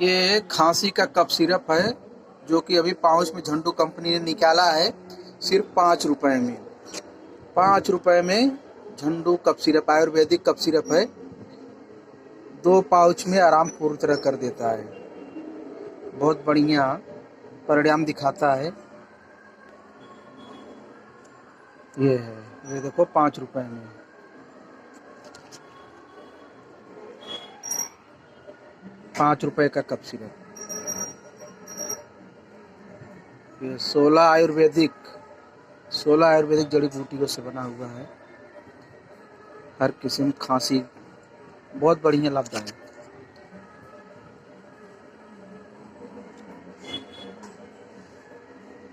ये खांसी का कफ सिरप है जो कि अभी पाउच में झंडू कंपनी ने निकाला है सिर्फ 5 रुपए में। 5 रुपए में Jhandu cough syrup, ayurvedic cough syrup है। 2 पाउच में आराम पूरी तरह कर देता है। बहुत बढ़िया परिणाम दिखाता है। ये है, ये देखो 5 रुपए में। 5 रुपए का कफ सिरप। ये 16 आयुर्वेदिक जड़ी बूटियों से बना हुआ है। हर किस्म खांसी बहुत बढ़िया लाभदायक है।